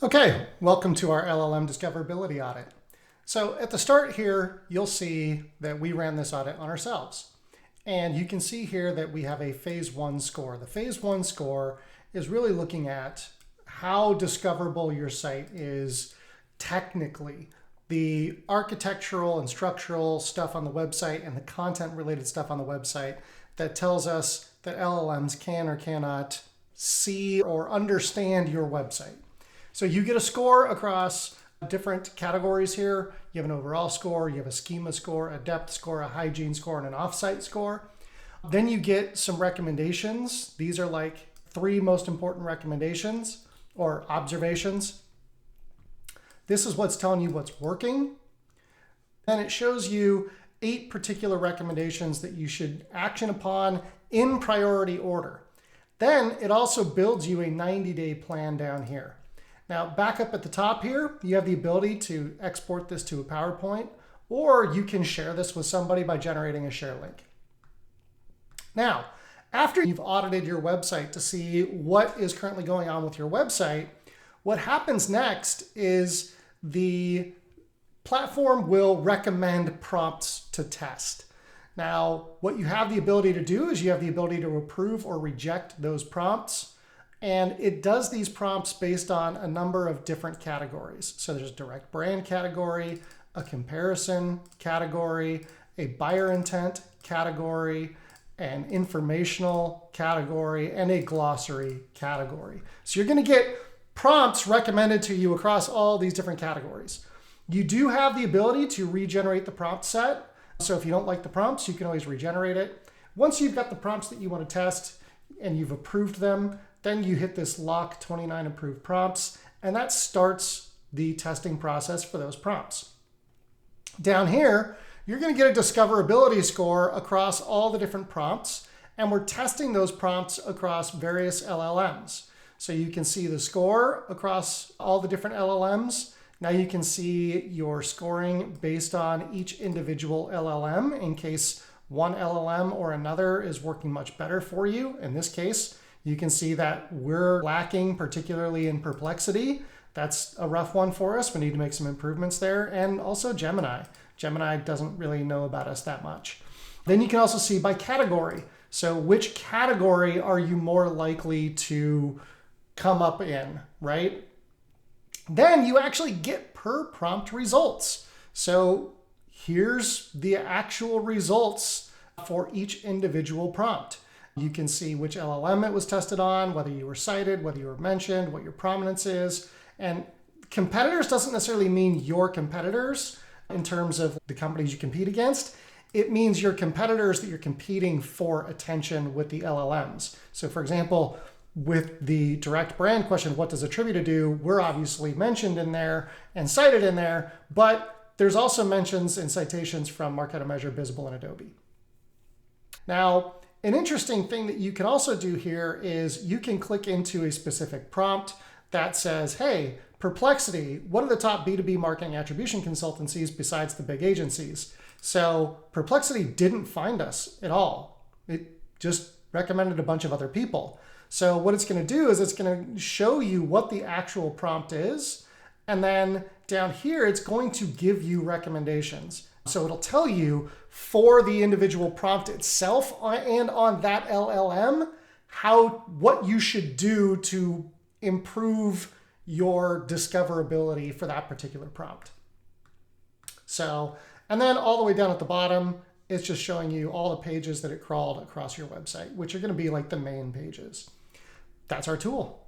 Okay, welcome to our LLM Discoverability Audit. So at the start here, you'll see that we ran this audit on ourselves. And you can see here that we have a phase 1 score. The phase 1 score is really looking at how discoverable your site is technically. The architectural and structural stuff on the website and the content related stuff on the website that tells us that LLMs can or cannot see or understand your website. So you get a score across different categories here. You have an overall score, you have a schema score, a depth score, a hygiene score, and an offsite score. Then you get some recommendations. These are like 3 most important recommendations or observations. This is what's telling you what's working. And it shows you 8 particular recommendations that you should action upon in priority order. Then it also builds you a 90-day plan down here. Now, back up at the top here, you have the ability to export this to a PowerPoint, or you can share this with somebody by generating a share link. Now, after you've audited your website to see what is currently going on with your website, what happens next is the platform will recommend prompts to test. Now, what you have the ability to do is you have the ability to approve or reject those prompts. And it does these prompts based on a number of different categories. So there's a direct brand category, a comparison category, a buyer intent category, an informational category, and a glossary category. So you're going to get prompts recommended to you across all these different categories. You do have the ability to regenerate the prompt set. So if you don't like the prompts, you can always regenerate it. Once you've got the prompts that you want to test and you've approved them, then you hit this lock 29 approved prompts, and that starts the testing process for those prompts. Down here, you're going to get a discoverability score across all the different prompts, and we're testing those prompts across various LLMs. So you can see the score across all the different LLMs. Now you can see your scoring based on each individual LLM in case one LLM or another is working much better for you. In this case, you can see that we're lacking, particularly in Perplexity. That's a rough one for us. We need to make some improvements there. And also Gemini. Gemini doesn't really know about us that much. Then you can also see by category. So which category are you more likely to come up in, right? Then you actually get per prompt results. So here's the actual results for each individual prompt. You can see which LLM it was tested on, whether you were cited, whether you were mentioned, what your prominence is. And competitors doesn't necessarily mean your competitors in terms of the companies you compete against. It means your competitors that you're competing for attention with the LLMs. So for example, with the direct brand question, what does Attributa do? We're obviously mentioned in there and cited in there, but there's also mentions and citations from Marketo Measure, Visible, and Adobe. Now, an interesting thing that you can also do here is you can click into a specific prompt that says, hey, Perplexity, what are the top B2B marketing attribution consultancies besides the big agencies? So Perplexity didn't find us at all. It just recommended a bunch of other people. So what it's going to do is it's going to show you what the actual prompt is. And then down here, it's going to give you recommendations. So it'll tell you for the individual prompt itself and on that LLM, what you should do to improve your discoverability for that particular prompt. So, and then all the way down at the bottom, it's just showing you all the pages that it crawled across your website, which are going to be like the main pages. That's our tool.